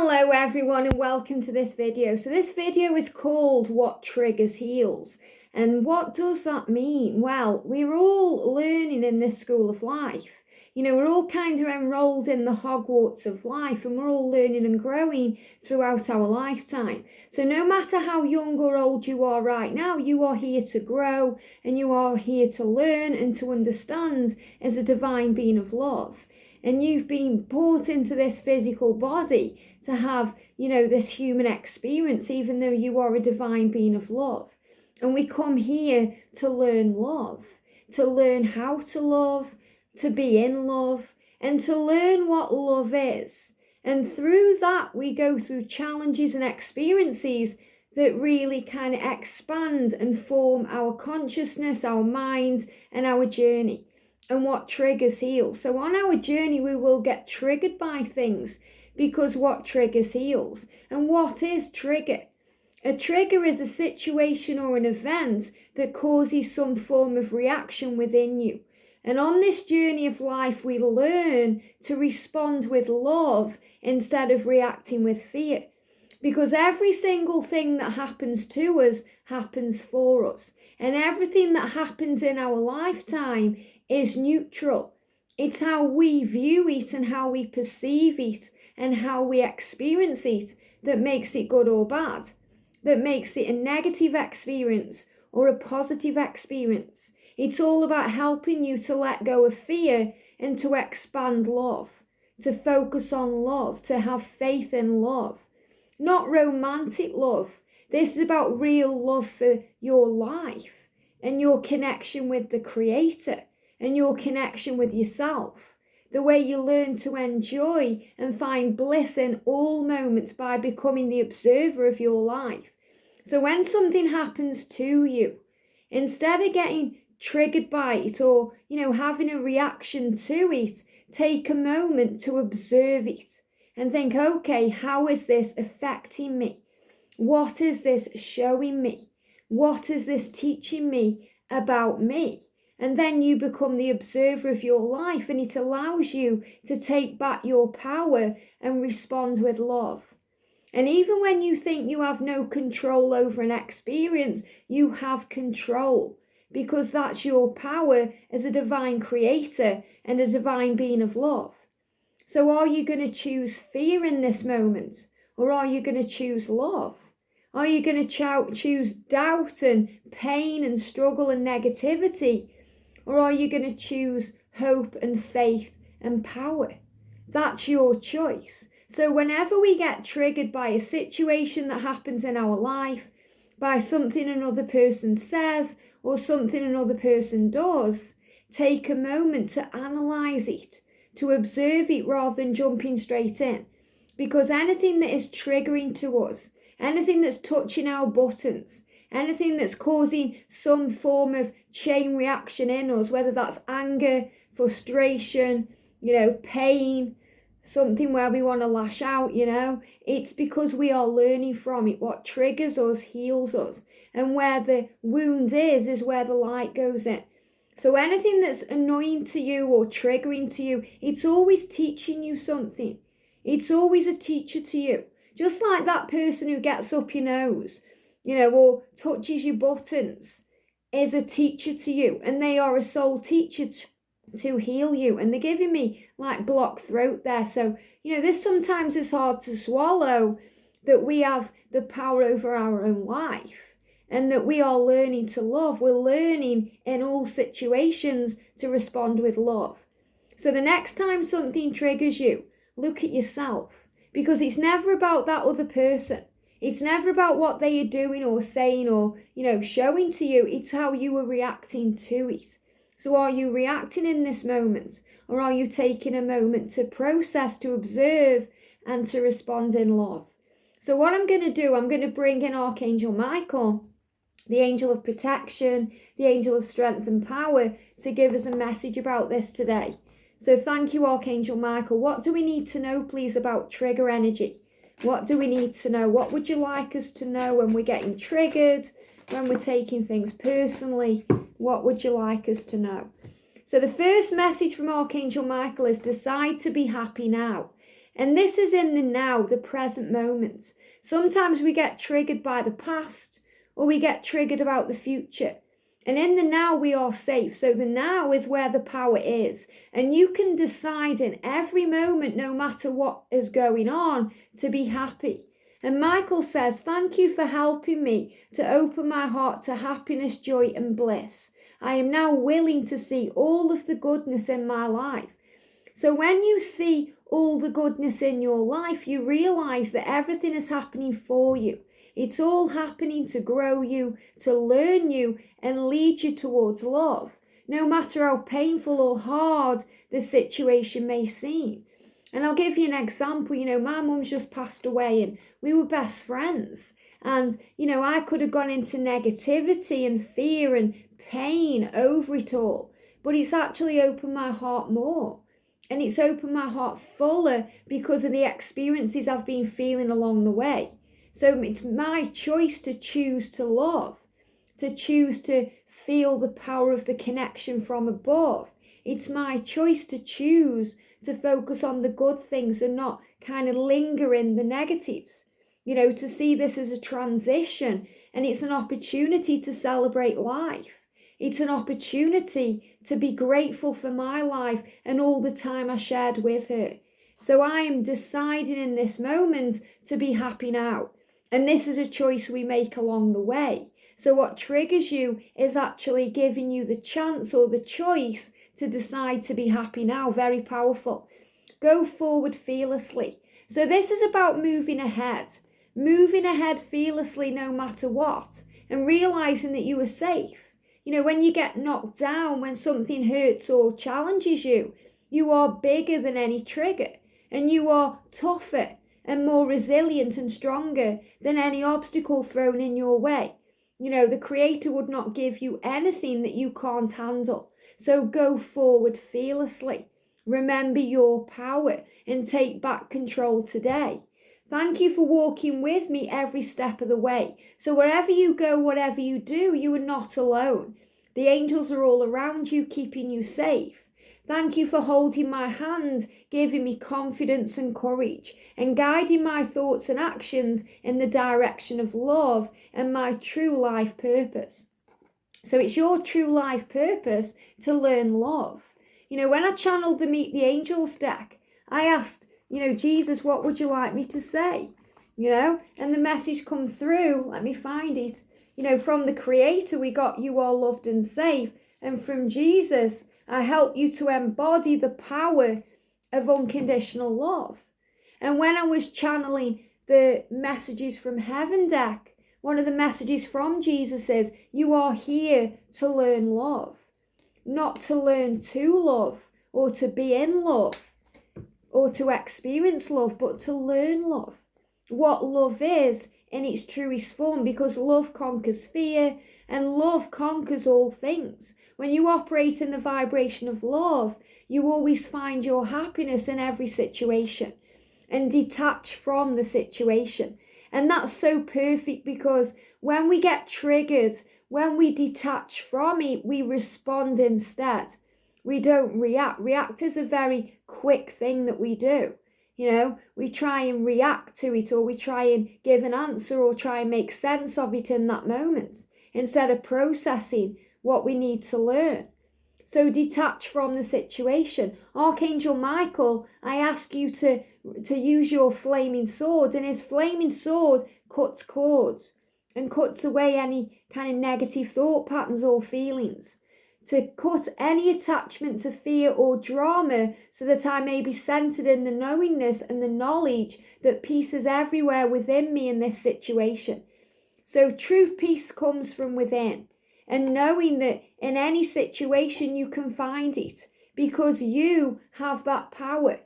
Hello everyone and welcome to this video. So this video is called What Triggers Heals. And what does that mean? Well, we're all learning in this school of life. You know, we're all kind of enrolled in the Hogwarts of life and we're all learning and growing throughout our lifetime. So no matter how young or old you are right now, you are here to grow and you are here to learn and to understand as a divine being of love. And you've been brought into this physical body to have, this human experience, even though you are a divine being of love. And we come here to learn love, to learn how to love, to be in love, and to learn what love is. And through that, we go through challenges and experiences that really kind of expand and form our consciousness, our minds, and our journey. And what triggers heal. So on our journey, we will get triggered by things because what triggers heals. And what is trigger? A trigger is a situation or an event that causes some form of reaction within you. And on this journey of life, we learn to respond with love instead of reacting with fear. Because every single thing that happens to us happens for us. And everything that happens in our lifetime is neutral. It's how we view it and how we perceive it and how we experience it that makes it good or bad, that makes it a negative experience or a positive experience. It's all about helping you to let go of fear and to expand love, to focus on love, to have faith in love. Not romantic love. This is about real love for your life and your connection with the Creator and your connection with yourself. The way you learn to enjoy and find bliss in all moments by becoming the observer of your life. So when something happens to you, instead of getting triggered by it or, having a reaction to it, take a moment to observe it and think, okay, how is this affecting me? What is this showing me? What is this teaching me about me? And then you become the observer of your life and it allows you to take back your power and respond with love. And even when you think you have no control over an experience, you have control because that's your power as a divine creator and a divine being of love. So are you going to choose fear in this moment or are you going to choose love? Are you going to choose doubt and pain and struggle and negativity? Or are you going to choose hope and faith and power? That's your choice. So whenever we get triggered by a situation that happens in our life, by something another person says or something another person does, take a moment to analyze it, to observe it rather than jumping straight in. Because anything that is triggering to us, anything that's touching our buttons, anything that's causing some form of chain reaction in us, whether that's anger, frustration, pain, something where we want to lash out, it's because we are learning from it. What triggers us heals us. And where the wound is where the light goes in. So anything that's annoying to you or triggering to you, it's always teaching you something. It's always a teacher to you. Just like that person who gets up your nose, or touches your buttons, is a teacher to you. And they are a soul teacher to heal you. And they're giving me like blocked throat there. So, this sometimes is hard to swallow, that we have the power over our own life. And that we are learning to love. We're learning in all situations to respond with love. So the next time something triggers you, look at yourself. Because it's never about that other person. It's never about what they are doing or saying or, showing to you. It's how you are reacting to it. So are you reacting in this moment? Or are you taking a moment to process, to observe, and to respond in love? So what I'm going to do, I'm going to bring in Archangel Michael, the angel of protection, the angel of strength and power, to give us a message about this today. So thank you, Archangel Michael. What do we need to know, please, about trigger energy? What do we need to know? What would you like us to know when we're getting triggered, when we're taking things personally? What would you like us to know? So the first message from Archangel Michael is decide to be happy now. And this is in the now, the present moment. Sometimes we get triggered by the past, or we get triggered about the future. And in the now, we are safe. So the now is where the power is. And you can decide in every moment, no matter what is going on, to be happy. And Michael says, thank you for helping me to open my heart to happiness, joy, and bliss. I am now willing to see all of the goodness in my life. So when you see all the goodness in your life, you realize that everything is happening for you. It's all happening to grow you, to learn you, and lead you towards love, no matter how painful or hard the situation may seem. And I'll give you an example. My mum's just passed away and we were best friends. And, I could have gone into negativity and fear and pain over it all. But it's actually opened my heart more. And it's opened my heart fuller because of the experiences I've been feeling along the way. So it's my choice to choose to love, to choose to feel the power of the connection from above. It's my choice to choose to focus on the good things and not kind of linger in the negatives. To see this as a transition, and it's an opportunity to celebrate life. It's an opportunity to be grateful for my life and all the time I shared with her. So I am deciding in this moment to be happy now. And this is a choice we make along the way. So what triggers you is actually giving you the chance or the choice to decide to be happy now. Very powerful. Go forward fearlessly. So this is about moving ahead fearlessly no matter what, and realizing that you are safe. When you get knocked down, when something hurts or challenges you, you are bigger than any trigger, and you are tougher and more resilient and stronger than any obstacle thrown in your way. The Creator would not give you anything that you can't handle. So go forward fearlessly. Remember your power and take back control today. Thank you for walking with me every step of the way. So wherever you go, whatever you do, you are not alone. The angels are all around you, keeping you safe. Thank you for holding my hand, giving me confidence and courage, and guiding my thoughts and actions in the direction of love and my true life purpose. So it's your true life purpose to learn love. When I channeled the Meet the Angels deck, I asked, Jesus, what would you like me to say? And the message come through, let me find it. From the Creator, we got you are loved and safe. And from Jesus, I help you to embody the power of unconditional love. And when I was channeling the messages from Heaven deck, one of the messages from Jesus is, you are here to learn love, not to learn to love or to be in love or to experience love, but to learn love. What love is in its truest form, because love conquers fear and love conquers all things. When you operate in the vibration of love, you always find your happiness in every situation and detach from the situation. And that's so perfect, because when we get triggered, when we detach from it, we respond instead. We don't react. React is a very quick thing that we do. We try and react to it, or we try and give an answer or try and make sense of it in that moment, instead of processing what we need to learn. So detach from the situation. Archangel Michael, I ask you to use your flaming sword, and his flaming sword cuts cords and cuts away any kind of negative thought patterns or feelings, to cut any attachment to fear or drama, so that I may be centered in the knowingness and the knowledge that peace is everywhere within me in this situation. So true peace comes from within, and knowing that in any situation you can find it, because you have that power.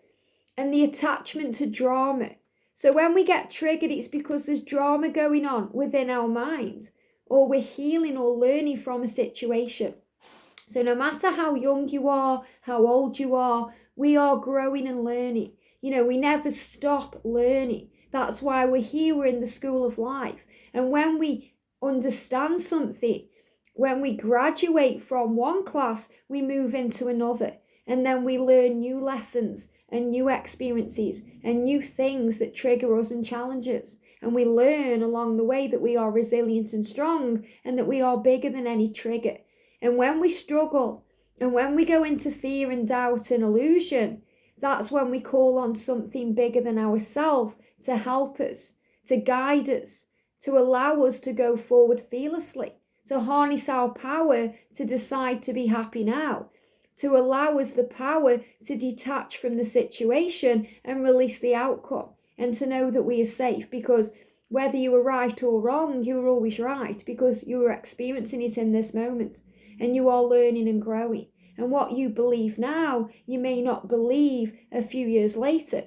And the attachment to drama. So when we get triggered, it's because there's drama going on within our mind, or we're healing or learning from a situation. So no matter how young you are, how old you are, we are growing and learning. We never stop learning. That's why we're here, we're in the school of life. And when we understand something, when we graduate from one class, we move into another. And then we learn new lessons and new experiences and new things that trigger us and challenge us. And we learn along the way that we are resilient and strong and that we are bigger than any trigger. And when we struggle and when we go into fear and doubt and illusion, that's when we call on something bigger than ourselves to help us, to guide us, to allow us to go forward fearlessly, to harness our power to decide to be happy now, to allow us the power to detach from the situation and release the outcome, and to know that we are safe, because whether you were right or wrong, you were always right, because you were experiencing it in this moment and you are learning and growing. And what you believe now, you may not believe a few years later,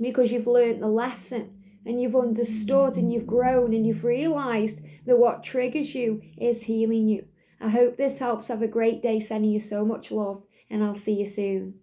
because you've learned the lesson and you've understood and you've grown and you've realised that what triggers you is healing you. I hope this helps. Have a great day. Sending you so much love, and I'll see you soon.